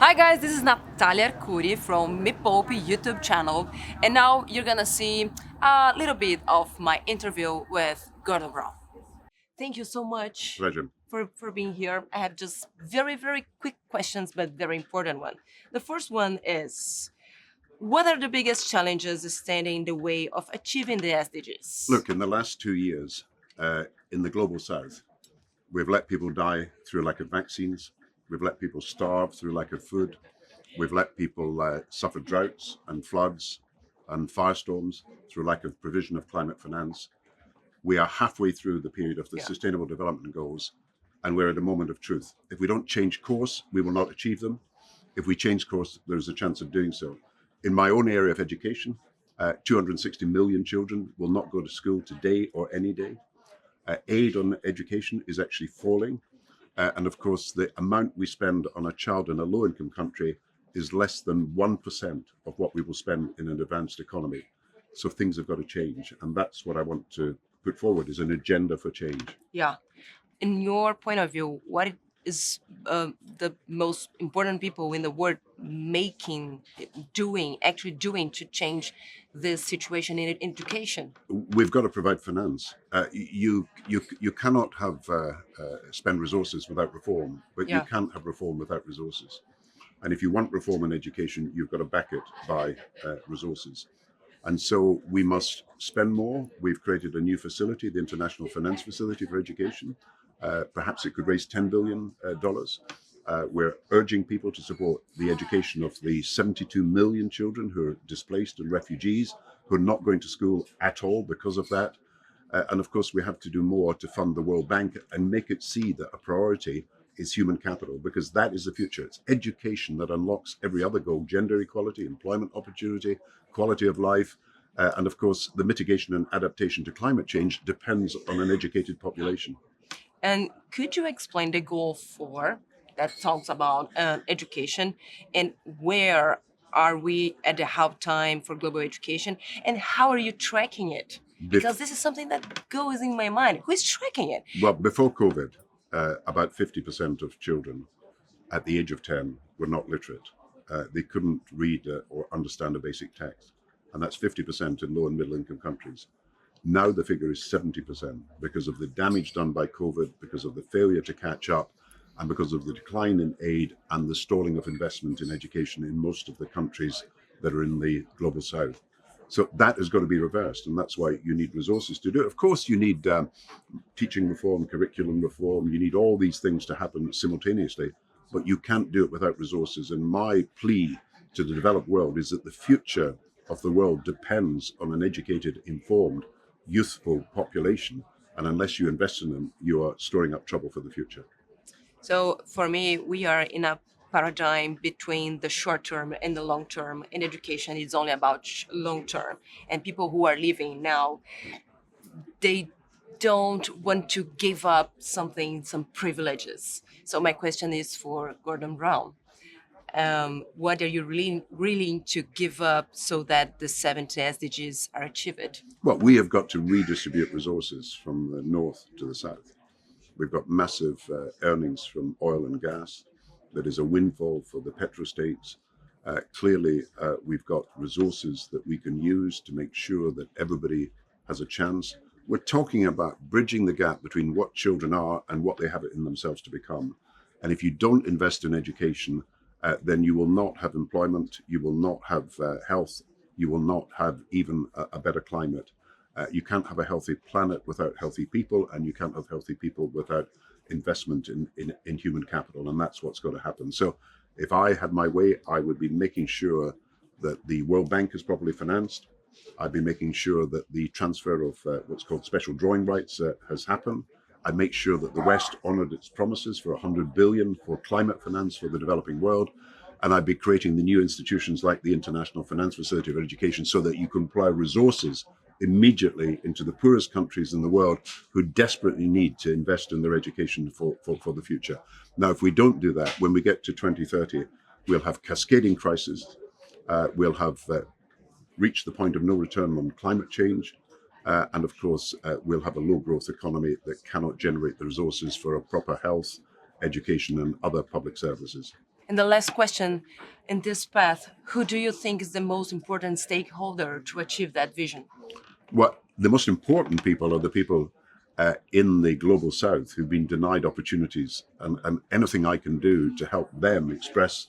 Hi guys, this is Nathalia Arcuri from Poupe YouTube channel, and now you're gonna see a little bit of my interview with Gordon Brown. Thank you so much Pleasure. for being here. I have just very quick questions, but very important one. The first one is, what are the biggest challenges standing in the way of achieving the SDGs? Look, in the last 2 years, in the global south, we've let people die through lack of vaccines. We've let people starve through lack of food. We've let people suffer droughts and floods and firestorms through lack of provision of climate finance. We are halfway through the period of the Yeah. Sustainable Development Goals, and we're at a moment of truth. If we don't change course, we will not achieve them. If we change course, there's a chance of doing so. In my own area of education, 260 million children will not go to school today or any day. Aid on education is actually falling. And of course, the amount we spend on a child in a low-income country is less than 1% of what we will spend in an advanced economy. So things have got to change. And that's what I want to put forward, is an agenda for change. Yeah. In your point of view, what is the most important people in the world actually doing to change this situation in education? We've got to provide finance. You cannot have spend resources without reform, but you Yeah. can't have reform without resources. And if you want reform in education, you've got to back it by resources. And so we must spend more. We've created a new facility, the International Finance Facility for Education. Perhaps it could raise $10 billion. We're urging people to support the education of the 72 million children who are displaced and refugees, who are not going to school at all because of that. And of course, we have to do more to fund the World Bank and make it see that a priority is human capital, because that is the future. It's education that unlocks every other goal: gender equality, employment opportunity, quality of life. And of course, the mitigation and adaptation to climate change depends on an educated population. And could you explain the goal 4 that talks about education, and where are we at the half time for global education, and how are you tracking it? Because this is something that goes in my mind. Who is tracking it? Well, before COVID, about 50% of children at the age of 10 were not literate. They couldn't read or understand a basic text. And that's 50% in low and middle income countries. Now the figure is 70% because of the damage done by COVID, because of the failure to catch up, and because of the decline in aid and the stalling of investment in education in most of the countries that are in the global south. So that has got to be reversed, and that's why you need resources to do it. Of course, you need teaching reform, curriculum reform. You need all these things to happen simultaneously, but you can't do it without resources. And my plea to the developed world is that the future of the world depends on an educated, informed, youthful population. And unless you invest in them, you are storing up trouble for the future. So for me, we are in a paradigm between the short term and the long term. And education is only about long term. And people who are living now, they don't want to give up something, some privileges. So my question is for Gordon Brown. What are you really willing to give up so that the 70 SDGs are achieved? Well, we have got to redistribute resources from the north to the south. We've got massive earnings from oil and gas. That is a windfall for the petrostates. Clearly, we've got resources that we can use to make sure that everybody has a chance. We're talking about bridging the gap between what children are and what they have it in themselves to become. And if you don't invest in education, then you will not have employment, you will not have health, you will not have even a better climate. You can't have a healthy planet without healthy people, and you can't have healthy people without investment in human capital, and that's what's going to happen. So if I had my way, I would be making sure that the World Bank is properly financed. I'd be making sure that the transfer of what's called special drawing rights has happened. I'd make sure that the West honoured its promises for 100 billion for climate finance for the developing world. And I'd be creating the new institutions like the International Finance Facility for Education, so that you can apply resources immediately into the poorest countries in the world who desperately need to invest in their education for the future. Now, if we don't do that, when we get to 2030, we'll have cascading crises. We'll have reached the point of no return on climate change. And of course, we'll have a low growth economy that cannot generate the resources for a proper health, education, and other public services. And the last question in this path, who do you think is the most important stakeholder to achieve that vision? What the most important people are the people in the global south who've been denied opportunities, and anything I can do to help them express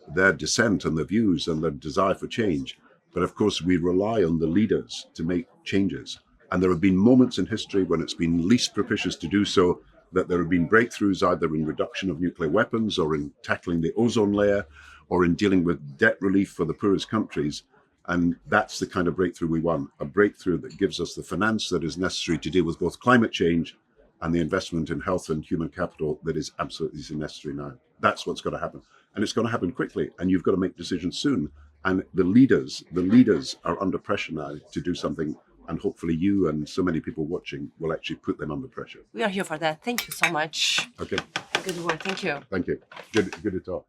their dissent and their views and their desire for change. But of course, we rely on the leaders to make changes. And there have been moments in history when it's been least propitious to do so, that there have been breakthroughs either in reduction of nuclear weapons or in tackling the ozone layer or in dealing with debt relief for the poorest countries. And that's the kind of breakthrough we want, a breakthrough that gives us the finance that is necessary to deal with both climate change and the investment in health and human capital that is absolutely necessary now. That's what's got to happen. And it's going to happen quickly, and you've got to make decisions soon. And the leaders are under pressure now to do something, and hopefully you and so many people watching will actually put them under pressure. We are here for that. Thank you so much. Okay. Good work. Thank you. Thank you. Good to talk.